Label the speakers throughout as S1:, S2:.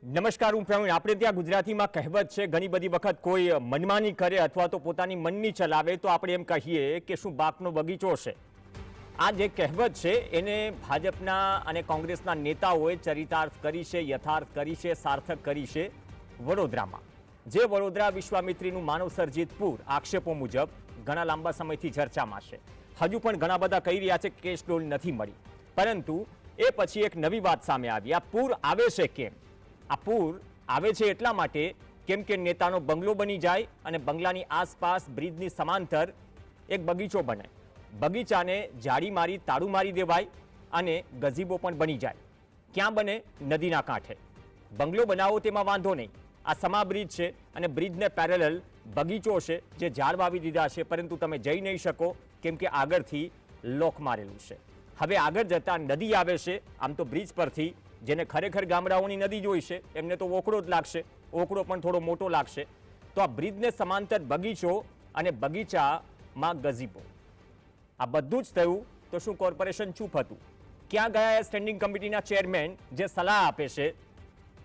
S1: નમસ્કાર, હું પ્રવીણ. આપણે ત્યાં ગુજરાતીમાં કહેવત છે, ઘણી બધી વખત કોઈ મનમાની કરે અથવા તો પોતાની મનની ચલાવે તો આપણે એમ કહીએ કે શું બાપનો બગીચો છે. આ જે કહેવત છે એને ભાજપના અને કોંગ્રેસના નેતાઓએ ચરિતાર્થ કરી છે, યથાર્થ કરી છે, સાર્થક કરી છે વડોદરામાં. જે વડોદરા વિશ્વામિત્રીનું માનવસર્જિત પૂર આક્ષેપો મુજબ ઘણા લાંબા સમયથી ચર્ચામાં છે. હજુ પણ ઘણા બધા કહી રહ્યા છે કે કેસ ડોલ નથી મળી, પરંતુ એ પછી એક નવી વાત સામે આવી. આ પૂર આવે છે કેમ? આ પૂર આવે છે એટલા માટે કેમ કે નેતાનો બંગલો બની જાય અને બંગલાની આસપાસ બ્રિજની સમાંતર એક બગીચો બને. બગીચાને જાળી મારી તાળું મારી દેવાય અને ગઝીબો પણ બની જાય. ક્યાં બને? નદીના કાંઠે. બંગલો બનાવો તેમાં વાંધો નહીં. આ સમા બ્રિજ છે અને બ્રિજને પેરેલલ બગીચો છે જે ઝાડ વાવી દીધા છે, પરંતુ તમે જઈ નહીં શકો કેમ કે આગળથી લોક મારેલું છે. હવે આગળ જતા નદી આવે છે. આમ તો બ્રિજ પરથી જેને ખરેખર ગામડાઓની નદી જોઈ છે એમને તો ઓકળો જ લાગશે, ઓકળો પણ થોડો મોટો લાગશે. તો આ બ્રિજને સમાંતર બગીચો અને બગીચામાં ગઝીબો, આ બધું જ થયું તો શું કોર્પોરેશન ચૂપ હતું? ક્યાં ગયા એ સ્ટેન્ડિંગ કમિટીના ચેરમેન જે સલાહ આપે છે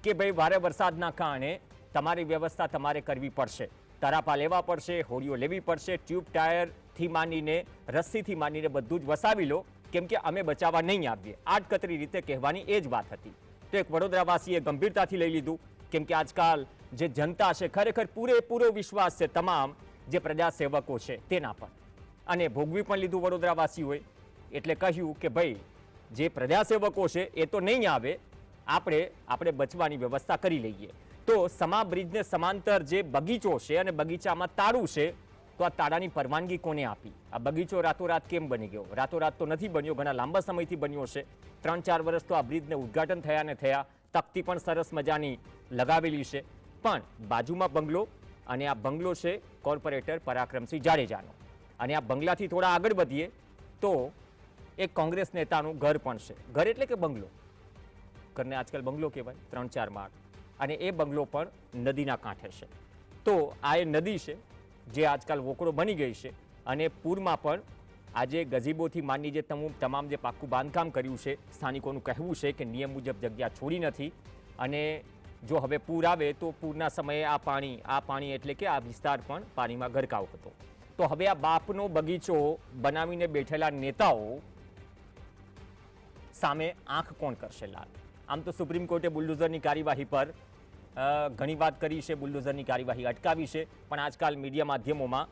S1: કે ભાઈ ભારે વરસાદના કારણે તમારી વ્યવસ્થા તમારે કરવી પડશે, તરાપા લેવા પડશે, હોડીઓ લેવી પડશે, ટ્યુબ ટાયરથી માંડીને રસ્સીથી માંડીને બધું જ વસાવી લો કેમ કે અમે બચાવવા નહીં આવીએ. આડકતરી રીતે કહેવાની એ જ વાત હતી. તો એક વડોદરાવાસીએ ગંભીરતાથી લઈ લીધું કેમ કે આજકાલ જે જનતા છે ખરેખર પૂરેપૂરો વિશ્વાસ છે તમામ જે પ્રજાસેવકો છે તેના પર, અને ભોગવી પણ લીધું વડોદરાવાસીઓએ. એટલે કહ્યું કે ભાઈ જે પ્રજાસેવકો છે એ તો નહીં આવે, આપણે બચવાની વ્યવસ્થા કરી લઈએ. તો સમા બ્રિજને સમાંતર જે બગીચો છે અને બગીચામાં તાળું છે, તો આ તાળાની પરવાનગી કોને આપી? આ બગીચો રાતોરાત કેમ બની ગયો? રાતોરાત તો નથી બન્યો, ઘણા લાંબા સમયથી બન્યો છે. 3-4 વર્ષ તો આ બ્રિજને ઉદ્ઘાટન થયા ને થયા. તકતી પણ સરસ મજાની લગાવેલી છે, પણ બાજુમાં બંગલો, અને આ બંગલો છે કોર્પોરેટર પરાક્રમસિંહ જાડેજાનો. અને આ બંગલાથી થોડા આગળ વધીએ તો એક કોંગ્રેસ નેતાનું ઘર પણ છે. ઘર એટલે કે બંગલો, ઘરને આજકાલ બંગલો કહેવાય, 3-4 માળ, અને એ બંગલો પણ નદીના કાંઠે છે. તો આ એ નદી છે જે આજકાલ વોકળો બની ગઈ છે, અને પૂરમાં પણ આજે ગઝીબોથી માંડી જે તમામ જે પાક્કું બાંધકામ કર્યું છે, સ્થાનિકોનું કહેવું છે કે નિયમ મુજબ જગ્યા છોડી નથી. અને જો હવે પૂર આવે તો પૂરના સમયે આ પાણી એટલે કે આ વિસ્તાર પણ પાણીમાં ગરકાવ હતો. તો હવે આ બાપનો બગીચો બનાવીને બેઠેલા નેતાઓ સામે આંખ કોણ કરશે લાલ? આમ તો સુપ્રીમ કોર્ટે બુલડોઝરની કાર્યવાહી પર ઘણી વાત કરી છે, બુલડોઝરની કાર્યવાહી અટકાવી છે, પણ આજકાલ મીડિયા માધ્યમોમાં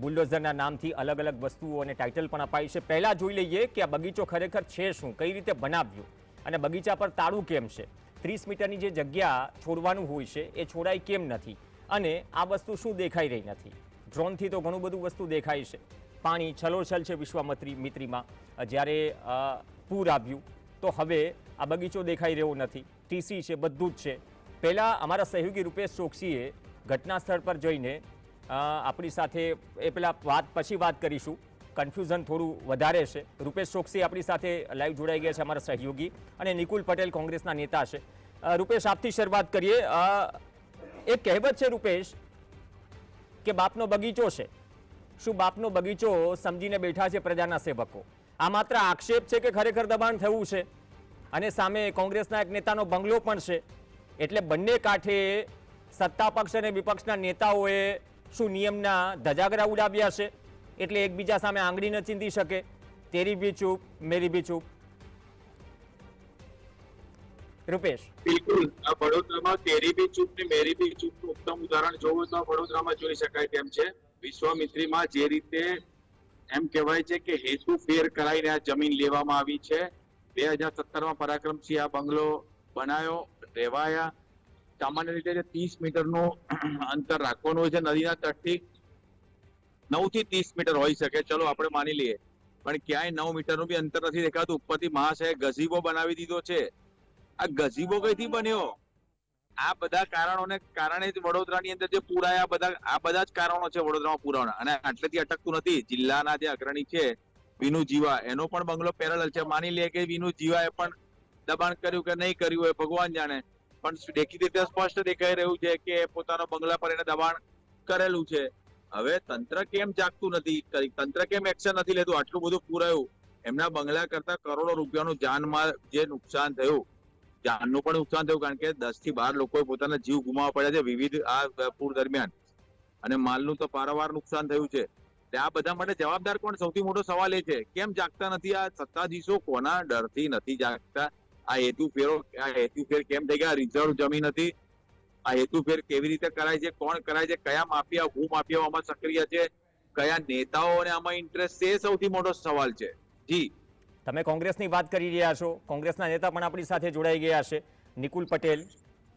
S1: બુલડોઝરના નામથી અલગ અલગ વસ્તુઓ અને ટાઇટલ પણ અપાય છે. પહેલાં જોઈ લઈએ કે આ બગીચો ખરેખર છે શું, કઈ રીતે બનાવ્યું, અને બગીચા પર તાળું કેમ છે? 30 મીટરની જે જગ્યા છોડવાનું હોય છે એ છોડાય કેમ નથી? અને આ વસ્તુ શું દેખાઈ રહી નથી? ડ્રોનથી તો ઘણું બધું વસ્તુ દેખાય છે. પાણી છલોછલ છે વિશ્વામિત્રીમાં. જ્યારે પૂર આવ્યું તો હવે આ બગીચો દેખાઈ રહ્યો નથી. ટીસી છે, બધું જ છે. પહેલાં અમારા સહયોગી રૂપેશ ચોકસીએ ઘટના સ્થળ પર જઈને આપણી સાથે પછી વાત કરીશું, કન્ફ્યુઝન થોડું વધારે છે. રૂપેશ ચોકસી આપણી સાથે લાઈવ જોડાઈ ગયા છે, અમારા સહયોગી, અને નિકુલ પટેલ કોંગ્રેસના નેતા છે. રૂપેશ, આપથી શરૂઆત કરીએ. એક કહેવત છે રૂપેશ કે બાપનો બગીચો છે. શું બાપનો બગીચો સમજીને બેઠા છે પ્રજાના સેવકો? આ માત્ર આક્ષેપ છે કે ખરેખર દબાણ થયું છે? અને સામે કોંગ્રેસના એક નેતાનો બંગલો પણ છે. એટલે બંને કાંઠે સત્તા પક્ષ અને વિપક્ષના નેતાઓએ શું નિયમના ધજાગરા ઉડાવ્યા છે? એટલે એકબીજા સામે આંગળી ન ચીંધી શકે, તેરી ભી ચૂપ મેરી ભી ચૂપ. રૂપેશ,
S2: બિલકુલ, આ વડોદરામાં તેરી ભી ચૂપ ને મેરી ભી ચૂપનું ઉત્તમ ઉદાહરણ જોવું તો વડોદરામાં જોઈ શકાય તેમ છે. વિશ્વામિત્રીમાં જે રીતે એમ કહેવાય છે કે હેતુ ફેર કરાઈને આ જમીન લેવામાં આવી છે. 2017માં પરાક્રમસિંહ આ બંગલો બનાવ્યો, રહેવાયા. સામાન્ય રીતે 30 મીટરનું અંતર રાખવાનું હોય છે નદીના તટથી. 9 થી 30 મીટર હોઈ શકે, ચલો આપણે માની લઈએ, પણ ક્યાંય 9 મીટરનું બી અંતર નથી દેખાતું. ઉપરથી મહાશય ગઝીબો બનાવી દીધો છે. આ ગઝીબો કઈથી બન્યો? આ બધા કારણોને કારણે જ વડોદરાની અંદર જે પૂર આવ્યા, આ બધા જ કારણો છે વડોદરામાં પૂરાવાના. અને આટલેથી અટકતું નથી. જિલ્લાના જે અગ્રણી છે વિનુ જીવા, એનો પણ બંગલો પેરેલલ છે. માની લે કે વિનુ જીવાએ પણ દબાણ કર્યું કે નહીં કર્યું હોય ભગવાન જાણે, પણ દેખીતી રીતે સ્પષ્ટ દેખાઈ રહ્યું છે કે પોતાના બંગલા પર એને દબાણ કરેલું છે. હવે તંત્ર કેમ જાગતું નથી? તંત્ર કેમ એક્શન નથી લેતું? આટલું બધું પૂર આવ્યું, એમના બંગલા કરતા કરોડો રૂપિયાનું જાનમાલ જે નુકસાન થયું, જાનનું પણ નુકસાન થયું, કારણ કે 10 થી 12 લોકોએ પોતાના જીવ ગુમાવવા પડ્યા છે વિવિધ આ પૂર દરમિયાન, અને માલનું તો પારાવાર નુકસાન થયું છે. આ બધા માટે જવાબદાર કોણ? સૌથી મોટો સવાલ એ છે, કેમ જાગતા નથી આ સત્તાધીશો? કોના ડરથી નથી જાગતા? આ હેતુફેર કેમ થઈ ગયા? રિઝર્વ જમીન હતી, આ હેતુફેર કેવી રીતે કરાય છે? કોણ કરાય છે? કયા માફિયા, ભૂમાફિયાઓ આમાં સક્રિય છે? કયા નેતાઓને આમાં ઇન્ટરેસ્ટ છે? એ સૌથી મોટો સવાલ છે. જી,
S1: તમે કોંગ્રેસની વાત કરી રહ્યા છો, કોંગ્રેસના નેતા પણ આપણી સાથે જોડાઈ ગયા છે, નિકુલ પટેલ.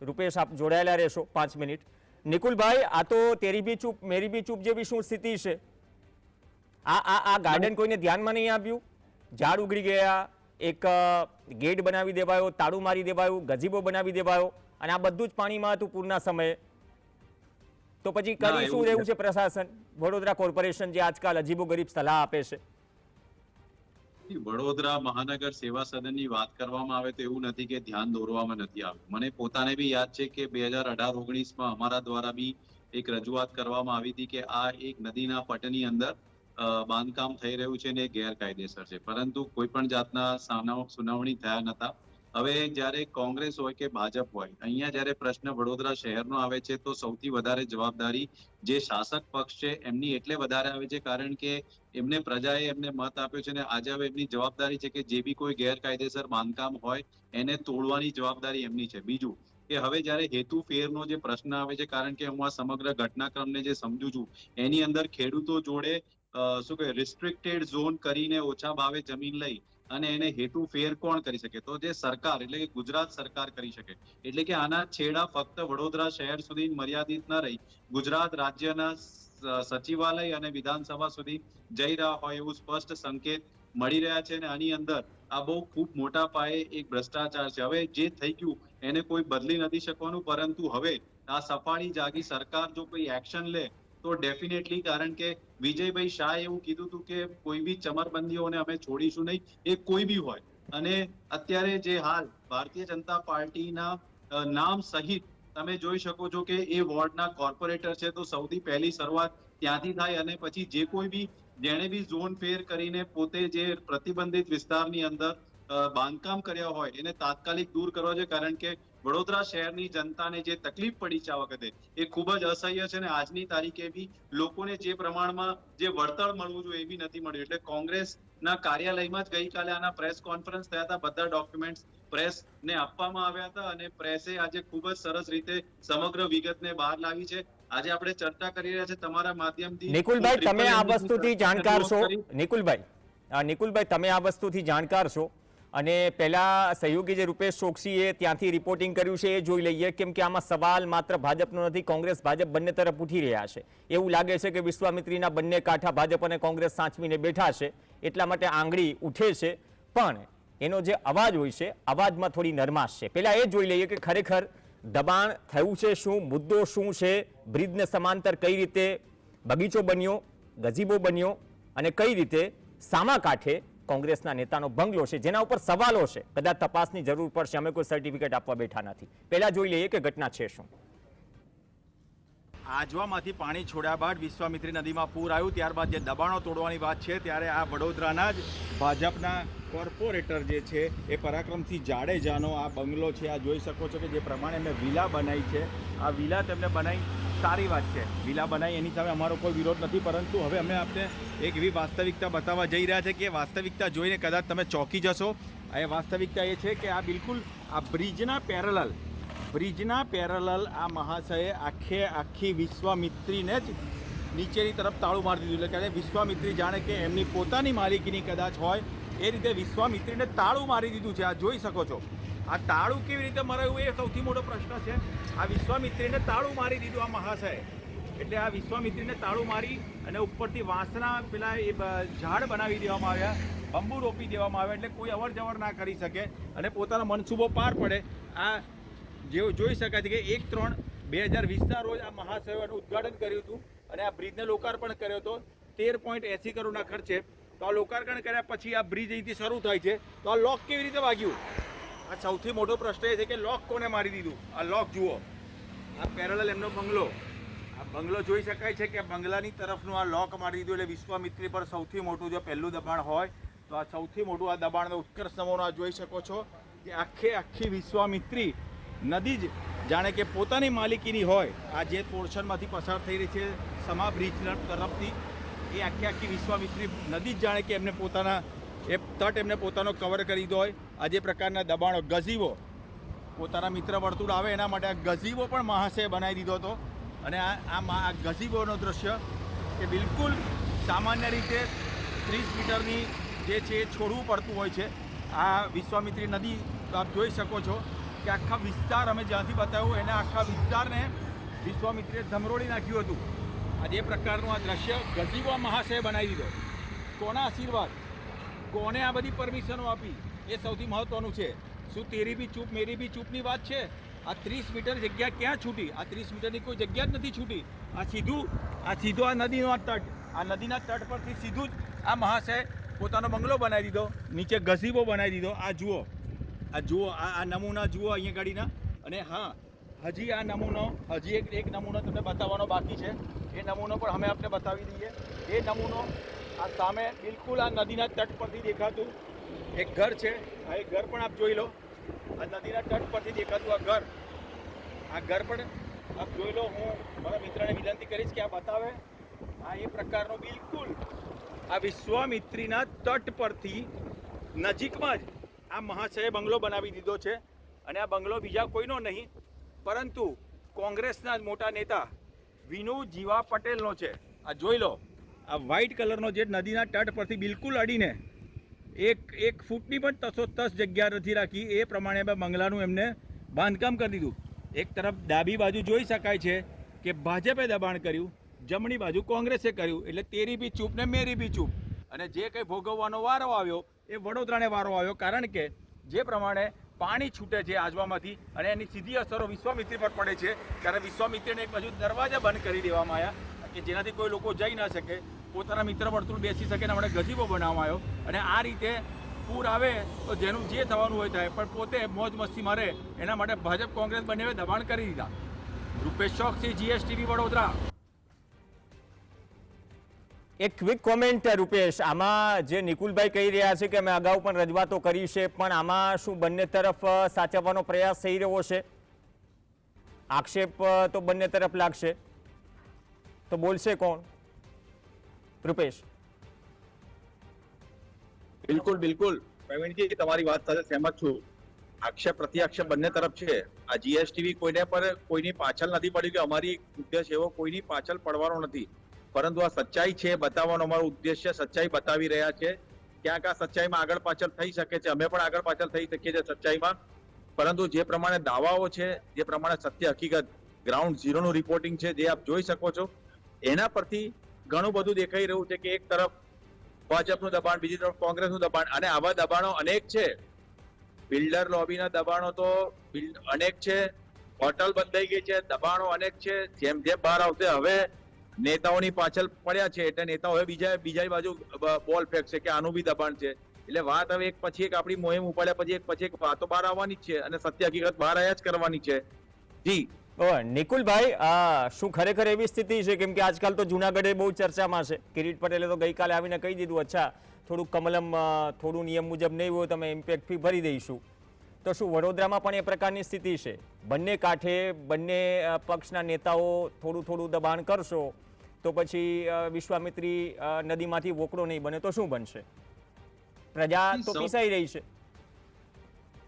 S1: રૂપેશ, આપ જોડાયેલા રહેશો 5 મિનિટ. નિકુલભાઈ, આ તો તેરી બી ચૂપ મેરી બી ચૂપ જેવી શું સ્થિતિ છે? આ ગાર્ડન કોઈને ધ્યાનમાં નહીં આવ્યું? ઝાડ ઉગડી ગયા, એક ગેટ બનાવી દેવાયો, તાળું મારી દેવાયું, ગઝીબો બનાવી દેવાયો, અને આ બધું જ પાણીમાં હતું પૂરના સમયે. તો પછી કરી શું રહ્યું છે પ્રશાસન, વડોદરા કોર્પોરેશન, જે આજકાલ અજીબો ગરીબ સલાહ આપે છે?
S3: વડોદરા મહાનગર સેવા સદનની વાત કરવામાં આવે તો એવું નથી કે ધ્યાન દોરવામાં નથી આવ્યું. મને પોતાને બી યાદ છે કે 2018-19માં અમારા દ્વારા બી એક રજૂઆત કરવામાં આવી હતી કે આ એક નદીના પટની અંદર બાંધકામ થઈ રહ્યું છે ને ગેરકાયદેસર છે, પરંતુ કોઈ પણ જાતના સુનાવણી થયા નતા. હવે જ્યારે કોંગ્રેસ હોય કે ભાજપ હોય, અહીંયા જ્યારે પ્રશ્ન વડોદરા શહેરનો આવે છે તો સૌથી વધારે જવાબદારી જે શાસક પક્ષ છે એમની એટલે વધારે આવે છે, કારણ કે એમને પ્રજાએ એમને મત આપ્યો છે, અને આજે હવે એમની જવાબદારી છે કે જે બી કોઈ ગેરકાયદેસર બાંધકામ હોય એને તોડવાની જવાબદારી એમની છે. બીજું કે હવે જ્યારે હેતુ ફેરનો જે પ્રશ્ન આવે છે, કારણ કે હું આ સમગ્ર ઘટનાક્રમને જે સમજુ છું એની અંદર ખેડૂતો જોડે શું કહે રિસ્ટ્રિક્ટેડ ઝોન કરીને ઓછા ભાવે જમીન લઈ અને એને હેતુ ફેર કોણ કરી શકે? તો જે સરકાર એટલે કે ગુજરાત સરકાર કરી શકે. એટલે કે આના છેડા ફક્ત વડોદરા શહેર સુધી મર્યાદિત ન રહી ગુજરાત રાજ્યના સચિવાલય અને વિધાનસભા સુધી જઈ રહ્યા હોય એવું સ્પષ્ટ સંકેત મળી રહ્યા છે. અને આની અંદર આ બહુ ખૂબ મોટા પાયે એક ભ્રષ્ટાચાર છે. હવે જે થઈ ગયું એને કોઈ બદલી નથી શકવાનું, પરંતુ હવે આ સફાળી જાગી સરકાર જો કોઈ એક્શન લે તો ડેફિનેટલી, કારણ કે વિજયભાઈ શાહે એવું કીધું હતું કે કોઈ બી ચમરબંધીઓને અમે છોડીશું નહીં, એ કોઈ બી હોય. અને અત્યારે જે હાલ ભારતીય જનતા પાર્ટીના નામ સહિત તમે જોઈ શકો છો કે એ વોર્ડના કોર્પોરેટર છે, તો સૌથી પહેલી શરૂઆત ત્યાંથી થાય, અને પછી જે કોઈ બી જેણે બી ઝોન ફેર કરીને પોતે જે પ્રતિબંધિત વિસ્તારની અંદર બાંધકામ કર્યા હોય એને તાત્કાલિક દૂર કરવા છે, કારણ કે વડોદરા શહેરની જનતાને જે તકલીફ પડી છે આ વખતે એ ખૂબ જ અસહ્ય છે. અને આજની તારીખે બી લોકોને જે પ્રમાણમાં જે વળતર મળવું જોઈએ એ બી નથી મળ્યું. એટલે કોંગ્રેસના કાર્યાલયમાં જ ગઈકાલે આના પ્રેસ કોન્ફરન્સ થયા હતા, બધા ડોક્યુમેન્ટ્સ પ્રેસને આપવામાં આવ્યા હતા, અને પ્રેસે આજે ખૂબ જ સરસ રીતે સમગ્ર વિગતને બહાર લાવી છે. આજે આપણે ચર્ચા કરી રહ્યા છે તમારા માધ્યમથી.
S1: નિકુલભાઈ, તમે આ વસ્તુથી જાણકાર છો? નિકુલભાઈ, તમે આ વસ્તુથી જાણકાર છો, અને પહેલા સહયોગી જે રૂપેશ ચોકસીએ ત્યાંથી રિપોર્ટિંગ કર્યું છે એ જોઈ લઈએ, કેમ કે આમાં સવાલ માત્ર ભાજપનો નથી, કોંગ્રેસ ભાજપ બંને તરફ ઉઠી રહ્યા છે. એવું લાગે છે કે વિશ્વામિત્રીના બંને કાંઠા ભાજપ અને કોંગ્રેસ સાચવીને બેઠા છે, એટલા માટે આંગળી ઉઠે છે, પણ એનો જે અવાજ હોય છે અવાજમાં થોડી નરમાશ છે. પહેલા એ જોઈ લઈએ કે ખરેખર દબાણ થયું છે શું, મુદ્દો શું છે, બ્રિજને સમાંતર કઈ રીતે બગીચો બન્યો, ગઝીબો બન્યો, અને કઈ રીતે સામા કાંઠે કોંગ્રેસના નેતાનો બંગલો છે, જેના ઉપર સવાલો છે. કદાચ તપાસની જરૂર પડશે, અમે કોઈ સર્ટિફિકેટ આપવા બેઠા નથી. પહેલા જોઈ લઈએ કે ઘટના છે શું.
S4: આજવામાંથી પાણી છોડ્યા બાદ વિશ્વામિત્રી નદીમાં પૂર આવ્યું, ત્યારબાદ જે દબાણો તોડવાની વાત છે ત્યારે આ વડોદરાના જ ભાજપના કોર્પોરેટર જે છે એ પરાક્રમસિંહ જાડેજાનો આ બંગલો છે. આ જોઈ શકો છો કે જે પ્રમાણે એમને વિલા બનાવી છે, આ વિલા તેમને બનાવી સારી વાત છે, વિલા બનાવી એની સામે અમારો કોઈ વિરોધ નથી, પરંતુ હવે અમે આપને એક એવી વાસ્તવિકતા બતાવવા જઈ રહ્યા છે કે વાસ્તવિકતા જોઈને કદાચ તમે ચોંકી જશો. એ વાસ્તવિકતા એ છે કે આ બિલકુલ આ બ્રિજના પેરેલલ આ મહાશયે આખી વિશ્વામિત્રીને જ નીચેની તરફ તાળું મારી દીધું. એટલે કે વિશ્વામિત્રી જાણે કે એમની પોતાની માલિકીની કદાચ હોય એ રીતે વિશ્વામિત્રીને તાળું મારી દીધું છે. આ જોઈ શકો છો. આ તાળું કેવી રીતે મરાયું એ સૌથી મોટો પ્રશ્ન છે. આ વિશ્વામિત્રીને તાળું મારી દીધું આ મહાશયે. એટલે આ વિશ્વામિત્રીને તાળું મારી અને ઉપરથી વાંસના પેલા એ ઝાડ બનાવી દેવામાં આવ્યા, બંબુ રોપી દેવામાં આવ્યા, એટલે કોઈ અવર જવર ના કરી શકે અને પોતાનો મનસૂબો પાર પડે. આ જેવું જોઈ શકાય છે કે 1/3/2020ના રોજ આ મહાશયનું ઉદ્ઘાટન કર્યું હતું અને આ બ્રિજને લોકાર્પણ કર્યો હતો 13.80 કરોડના ખર્ચે. તો આ લોકાર્પણ કર્યા પછી આ બ્રિજ અહીંથી શરૂ થાય છે, તો આ લોક કેવી રીતે વાગ્યું? આ સૌથી મોટો પ્રશ્ન એ છે કે લોક કોને મારી દીધું? આ લોક જુઓ, આ પેરેલલ એમનો બંગલો, આ બંગલો જોઈ શકાય છે કે બંગલાની તરફનું આ લોક મારી દીધું. એટલે વિશ્વામિત્રી પર સૌથી મોટું જો પહેલું દબાણ હોય તો આ સૌથી મોટું આ દબાણનો ઉત્કર્ષ નમૂનો જોઈ શકો છો. કે આખી વિશ્વામિત્રી નદી જ જાણે કે પોતાની માલિકીની હોય. આ જે પોર્શનમાંથી પસાર થઈ રહી છે સમા બ્રિજ તરફથી, એ આખી વિશ્વામિત્રી નદી જ જાણે કે એમને પોતાના એ તટ એમને પોતાનો કવર કરી દીધો હોય. આ જે પ્રકારના દબાણો, ગઝીવો, પોતાના મિત્ર વર્તુળ આવે એના માટે આ ગઝીવો પણ મહાશય બનાવી દીધો હતો. અને આ ગઝીવોનો દ્રશ્ય કે બિલકુલ સામાન્ય રીતે 30 મીટરની જે છે એ છોડવું પડતું હોય છે. આ વિશ્વામિત્રી નદી આપ જોઈ શકો છો કે આખા વિસ્તાર અમે જ્યાંથી બતાવ્યું એને આખા વિસ્તારને વિશ્વામિત્રીએ ધમરોળી નાખ્યું હતું. આ જે પ્રકારનું આ દ્રશ્ય ગઝીવો મહાશય બનાવી દીધો. કોના આશીર્વાદ, કોને આ બધી પરમિશનો આપી, એ સૌથી મહત્વનું છે. શું તેરી બી ચૂપ મેરી બી ચૂપની વાત છે? આ 30 મીટર જગ્યા ક્યાં છૂટી? આ 30 મીટરની કોઈ જગ્યા જ નથી છૂટી. આ સીધો આ નદીનો આ તટ, આ નદીના તટ પરથી સીધું જ આ મહાશય પોતાનો બંગલો બનાવી દીધો, નીચે ગઝીવો બનાવી દીધો. આ જુઓ, આ નમૂના જુઓ અહીંયા ગાડીના. અને હા, હજી આ નમૂનો, હજી એક નમૂનો તમને બતાવવાનો બાકી છે. એ નમૂનો પણ અમે આપને બતાવી દઈએ. એ નમૂનો આ સામે બિલકુલ આ નદીના તટ પરથી દેખાતું એક ઘર છે. આ એક ઘર પણ આપ જોઈ લો. આ નદીના તટ પરથી દેખાતું આ ઘર પણ આપ જોઈ લો. હું મારા મિત્રને વિનંતી કરીશ કે આ બતાવે. આ એ પ્રકારનો બિલકુલ આ વિશ્વામિત્રીના તટ પરથી નજીકમાં જ આ મહાશયે બંગલો બનાવી દીધો છે. અને આ બંગલો બીજા કોઈનો નહીં પરંતુ કોંગ્રેસના જ મોટા નેતા વિનુ જીવા પટેલનો છે. આ જોઈ લો, આ વ્હાઇટ કલરનો જે નદીના તટ પરથી બિલકુલ અડીને એક ફૂટની પણ તસોતસ જગ્યા નથી રાખી. એ પ્રમાણે બંગલાનું એમને બાંધકામ કરી દીધું. એક તરફ ડાબી બાજુ જોઈ શકાય છે કે ભાજપે દબાણ કર્યું, જમણી બાજુ કોંગ્રેસે કર્યું. એટલે તેરી બી ચૂપ ને મેરી બી ચૂપ. અને જે કંઈ ભોગવવાનો વારો આવ્યો એ વડોદરાને વારો આવ્યો. કારણ કે જે પ્રમાણે પાણી છૂટે છે આજવામાંથી અને એની સીધી અસરો વિશ્વામિત્રી પર પડે છે, ત્યારે વિશ્વામિત્રીને એક બાજુ દરવાજા બંધ કરી દેવામાં આવ્યા કે જેનાથી કોઈ લોકો જઈ ના શકે, પોતાના મિત્ર વર્તુળ બેસી શકે. એના માટે ગઝીવો બનાવવામાં આવ્યો. અને આ રીતે પૂર આવે તો જેનું જે થવાનું હોય થાય, પણ પોતે મોજ મસ્તી મારે એના માટે ભાજપ કોંગ્રેસ બંનેએ દબાણ કરી દીધા. રૂપેશ ચોકસી, GSTV વડોદરા.
S1: એક ક્વિક કોમેન્ટ રૂપેશ, આમાં જે નિકુલભાઈ કહી રહ્યા છે કે અમે અગાઉ પણ રજૂઆતો કરી છે, પણ આમાં શું બંને તરફ સાચવવાનો પ્રયાસ થઈ રહ્યો છે? આક્ષેપ તો બંને તરફ લાગશે, તો બોલશે કોણ? રૂપેશ.
S5: બિલકુલ પ્રવીણજી, તમારી વાત સાથે સહેમત છું. આક્ષેપ પ્રત્યાક્ષેપ બંને તરફ છે. આ GSTV કોઈની પાછળ નથી પડ્યું કે અમારી ઉદ્દેશ એવો કોઈની પાછળ પડવાનો નથી, પરંતુ આ સચ્ચાઈ છે બતાવવાનો અમારો ઉદ્દેશ્ય. સચ્ચાઈ બતાવી રહ્યા છે. ક્યાંક આ સચ્ચાઈમાં આગળ પાછળ થઈ શકે છે, અમે પણ આગળ પાછળ થઈ શકીએ છીએ સચ્ચાઈમાં. પરંતુ જે પ્રમાણે દાવાઓ છે, જે પ્રમાણે સત્ય હકીકત ગ્રાઉન્ડ ઝીરોનું રિપોર્ટિંગ છે, જે આપ જોઈ શકો છો, એના પરથી ઘણું બધું દેખાઈ રહ્યું છે કે એક તરફ ભાજપનું દબાણ, બીજી તરફ કોંગ્રેસનું દબાણ. અને આવા દબાણો અનેક છે. બિલ્ડર લોબીના દબાણો તો અનેક છે. હોટલ બંધાઈ ગઈ છે, દબાણો અનેક છે. જેમ જેમ બહાર આવશે, હવે નેતાઓની પાછળ પડ્યા છે એટલે નેતાઓ હવે બીજા બાજુ બોલ ફેંકશે કે આનું બી દબાણ છે. એટલે વાત હવે એક પછી એક આપણી મોહિમ ઉપાડ્યા પછી એક વાતો બહાર આવવાની જ છે અને સત્ય હકીકત બહાર આવ્યા જ કરવાની છે. જી
S1: નિકુલભાઈ, શું ખરેખર એવી સ્થિતિ છે? કેમ કે આજકાલ તો જુનાગઢે બહુ ચર્ચામાં છે. કિરીટ પટેલે તો ગઈકાલે આવીને કહી દીધું, અચ્છા થોડું કમલમ થોડું નિયમ મુજબ નહીં હોય તમે ઇમ્પેક્ટ ફી ભરી દઈશું. તો શું વડોદરામાં પણ એ પ્રકારની સ્થિતિ છે? બંને કાંઠે બંને પક્ષના નેતાઓ થોડું દબાણ કરશો તો પછી વિશ્વામિત્રી નદીમાંથી વોકડો નહીં બને તો શું બનશે? પ્રજા તો પીસાઈ રહી છે.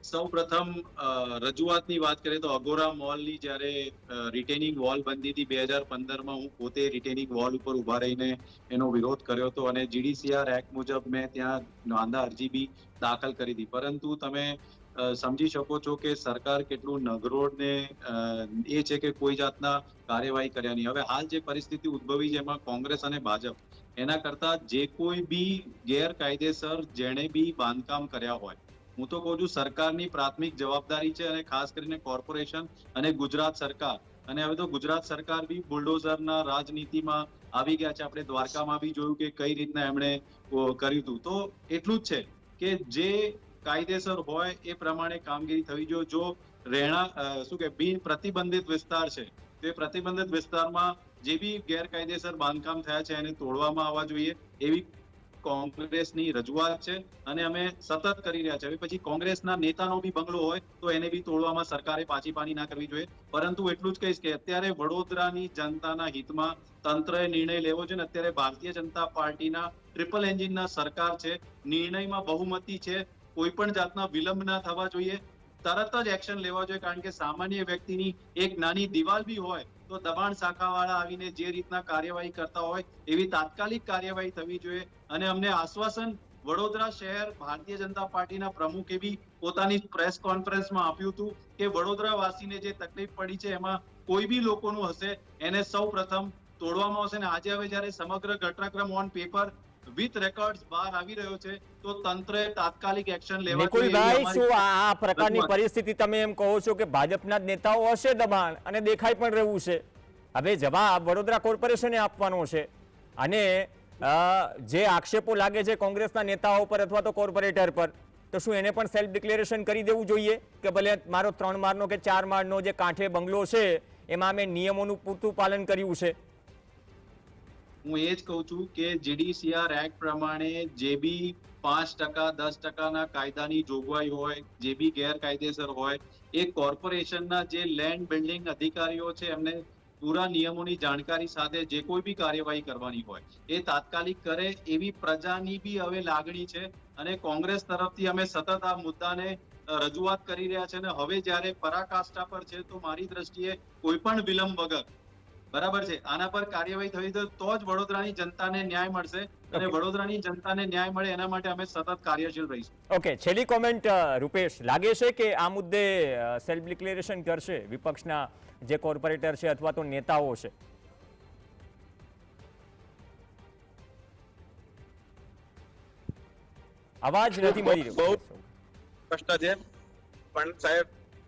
S3: સૌ પ્રથમ રજૂઆતની વાત કરીએ તો અગોરા મોલની જ્યારે રિટેનિંગ વોલ બનતી હતી 2015માં, હું પોતે રિટેનિંગ વોલ ઉપર ઉભા રહીને એનો વિરોધ કર્યો હતો અને GDCR એક્ટ મુજબ મેં ત્યાં વાંધા અરજી બી દાખલ કરી હતી. પરંતુ તમે સમજી શકો છો કે સરકાર કેટલું નગરોડ ને એ છે કે કોઈ જાતના કાર્યવાહી કર્યા નહીં. હવે હાલ જે પરિસ્થિતિ ઉદ્ભવી છે એમાં કોંગ્રેસ અને ભાજપ એના કરતા જે કોઈ બી ગેરકાયદેસર જેણે બી બાંધકામ કર્યા હોય, હું તો કહું છું સરકારની પ્રાથમિક જવાબદારી છે અને ખાસ કરીને કોર્પોરેશન અને ગુજરાત સરકાર. અને હવે તો ગુજરાત સરકાર બી બુલડોઝરના રાજનીતિમાં આવી ગયા છે. આપણે દ્વારકામાં બી જોયું કે કઈ રીતના એમણે કર્યું હતું. તો એટલું જ છે કે જે કાયદેસર હોય એ પ્રમાણે કામગીરી થવી જોઈએ. જો બિન પ્રતિબંધિત વિસ્તાર છે તો એ પ્રતિબંધિત વિસ્તારમાં જે બી ગેરકાયદેસર બાંધકામ થયા છે એને તોડવામાં આવવા જોઈએ. એવી કોંગ્રેસની રજૂઆત છે અને અમે સતત કરી રહ્યા છે. હવે પછી કોંગ્રેસના નેતાનો બી બંગલો હોય તો એને બી તોડવામાં સરકારે પાછી પાની ના કરવી જોઈએ. પરંતુ એટલું જ કહીશ કે અત્યારે વડોદરાની જનતાના હિતમાં તંત્રએ નિર્ણય લેવો છે ને અત્યારે ભારતીય જનતા પાર્ટીના ટ્રિપલ એન્જિનના સરકાર છે, નિર્ણયમાં બહુમતી છે, કોઈ પણ જાતના વિલંબ ના થવા જોઈએ, તરત જ એક્શન લેવા જોઈએ. કારણ કે સામાન્ય વ્યક્તિની એક નાની દિવાલ બી હોય તો દબાણ શાખાવાળા આવીને જે રીતના કાર્યવાહી કરતા હોય એવી તાત્કાલિક કાર્યવાહી થવી જોઈએ. અને અમને આશ્વાસન વડોદરા શહેર ભારતીય જનતા પાર્ટીના પ્રમુખે બી પોતાની પ્રેસ કોન્ફરન્સમાં આપ્યું હતું કે વડોદરા વાસીને જે તકલીફ પડી છે એમાં કોઈ બી લોકોનું હશે એને સૌ પ્રથમ તોડવામાં આવશે. ને આજે હવે જયારે સમગ્ર ઘટનાક્રમ ઓન પેપર વિથ રેકોર્ડ્સ બહાર આવી રહ્યો છે તો તંત્રએ તાત્કાલિક એક્શન લેવા જોઈએ.
S1: નિકુલભાઈ,
S3: એવી
S1: શું
S3: અમારી
S1: આ પ્રકારની
S3: રજૂઆત.
S1: પરિસ્થિતિ તમે એમ કહો છો કે ભાજપના જ નેતાઓ હશે દબાણ અને દેખાઈ પણ રહ્યું છે? હવે જવાબ વડોદરા કોર્પોરેશને આપવાનો છે અને જે આક્ષેપો લાગે છે કોંગ્રેસના નેતાઓ પર અથવા તો કોર્પોરેટર પર, તો શું એને પણ સેલ્ફ ડિક્લેરેશન કરી દેવું જોઈએ કે ભલે મારો 3 માળનો કે 4 માળનો જે કાંઠે બંગલો છે એમાં મેં નિયમોનું પૂરતું પાલન કર્યું છે?
S3: હું એ જ કહું છું કે જીડીસીઆર એક્ટ પ્રમાણે જે બી 5%, 10%ના કાયદાની જોગવાઈ હોય, જે બી ગેરકાયદેસર હોય, એ કોર્પોરેશનના જે લેન્ડ બિલ્ડિંગ અધિકારીઓ છે એમને પૂરા નિયમોની જાણકારી સાથે જે કોઈ બી કાર્યવાહી કરવાની હોય એ તાત્કાલિક કરે એવી પ્રજાની બી હવે લાગણી છે. અને કોંગ્રેસ તરફથી અમે સતત આ મુદ્દાને રજૂઆત કરી રહ્યા છે. અને હવે જ્યારે પરાકાષ્ઠા પર છે તો મારી દ્રષ્ટિએ કોઈ પણ વિલંબ વગર, બરાબર છે, આના પર કાર્યવાહી થવી તો જ વડોદરાની જનતાને ન્યાય મળશે. અને વડોદરાની જનતાને ન્યાય મળે એના માટે અમે સતત કાર્યશીલ રહીશું.
S1: ઓકે, છેલ્લી કોમેન્ટ રૂપેશ, લાગે છે કે આ મુદ્દે સેલ્ફ ડિક્લેરેશન કરશે વિપક્ષના જે કોર્પોરેટર છે અથવા તો નેતાઓ છે? અવાજ નથી મળી રહ્યો.
S5: બહુ પ્રશ્ન છે પણ સાહેબ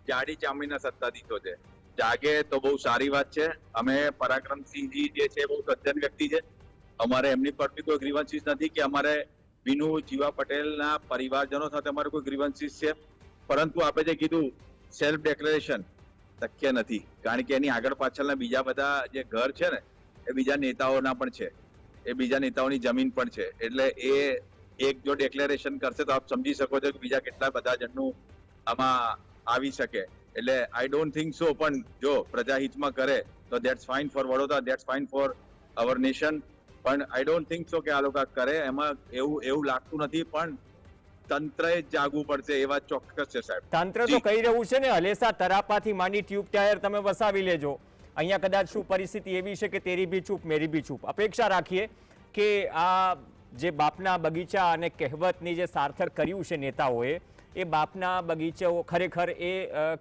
S5: જાડી ચામડીના સત્તાધીશો છે, જાગે તો બહુ સારી વાત છે. અમે પરાક્રમસિંહજી જે છે બહુ સજ્જન વ્યક્તિ છે, અમારે એમની પર બી કોઈ ગ્રીવન્સીસ નથી કે અમારે વિનુ જીવા પટેલના પરિવારજનો સાથે અમારે કોઈ ગ્રીવન્સીસ છે. પરંતુ આપે જે કીધું સેલ્ફ ડિક્લેરેશન શક્ય નથી, કારણ કે એની આગળ પાછળના બીજા બધા જે ઘર છે ને એ બીજા નેતાઓના પણ છે, એ બીજા નેતાઓની જમીન પણ છે. એટલે એ એક જો ડિક્લેરેશન કરશે તો આપ સમજી શકો છો કે બીજા કેટલા બધા જણનું આમાં આવી શકે. એટલે આઈ ડોન્ટ થિંક સો, પણ જો પ્રજાહિતમાં કરે તો that's fine for Vadodara, that's fine for our nation. પણ આઈ ડોન્ટ થિંક સો કે આ લોકો કરે, એમાં એવું લાગતું નથી. પણ તંત્રએ જાગવું પડશે એ વાત ચોક્કસ છે સાહેબ.
S1: તંત્ર તો કહી રહ્યું છે ને હલેસા તરાપાથી માંડી ટ્યુબ ટાયર તમે વસાવી લેજો. અહીંયા કદાચ શું પરિસ્થિતિ એવી છે કે તેરી ભી ચૂપ મેરી ભી ચૂપ. અપેક્ષા રાખીએ કે આ જે બાપના બગીચા અને કહેવતની જે સાર્થક કર્યું છે નેતાઓએ, એ બાપના બગીચાઓ ખરેખર એ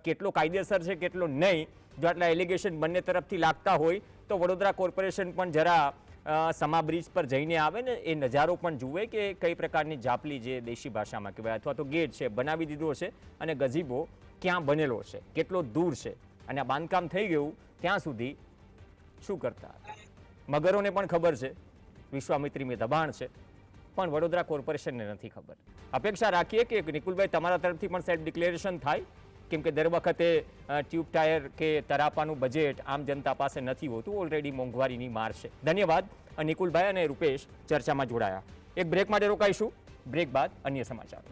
S1: કેટલો કાયદેસર છે કેટલો નહીં. જો આટલા એલિગેશન બંને તરફથી લાગતા હોય તો વડોદરા કોર્પોરેશન પણ જરા સમા બ્રિજ પર જઈને આવે ને એ નજારો પણ જુએ કે કઈ પ્રકારની જાપલી જે દેશી ભાષામાં કહેવાય અથવા તો ગેટ છે બનાવી દીધો છે અને ગઝીબો ક્યાં બનેલો છે, કેટલો દૂર છે અને આ બાંધકામ થઈ ગયું ત્યાં સુધી શું કરતા. મગરોને પણ ખબર છે વિશ્વામિત્રીમાં દબાણ છે, પણ વડોદરા કોર્પોરેશનને નથી ખબર. અપેક્ષા રાખીએ કે નિકુલભાઈ તમારા તરફથી પણ સેલ્ફ ડિક્લેરેશન થાય, કેમ કે દર વખતે ટ્યુબ ટાયર કે તરાપાનું બજેટ આમ જનતા પાસે નથી હોતું, ઓલરેડી મોંઘવારીની માર છે. ધન્યવાદ નિકુલભાઈ અને રૂપેશ ચર્ચામાં જોડાયા. એક બ્રેક માટે રોકાઈશું, બ્રેક બાદ અન્ય સમાચાર.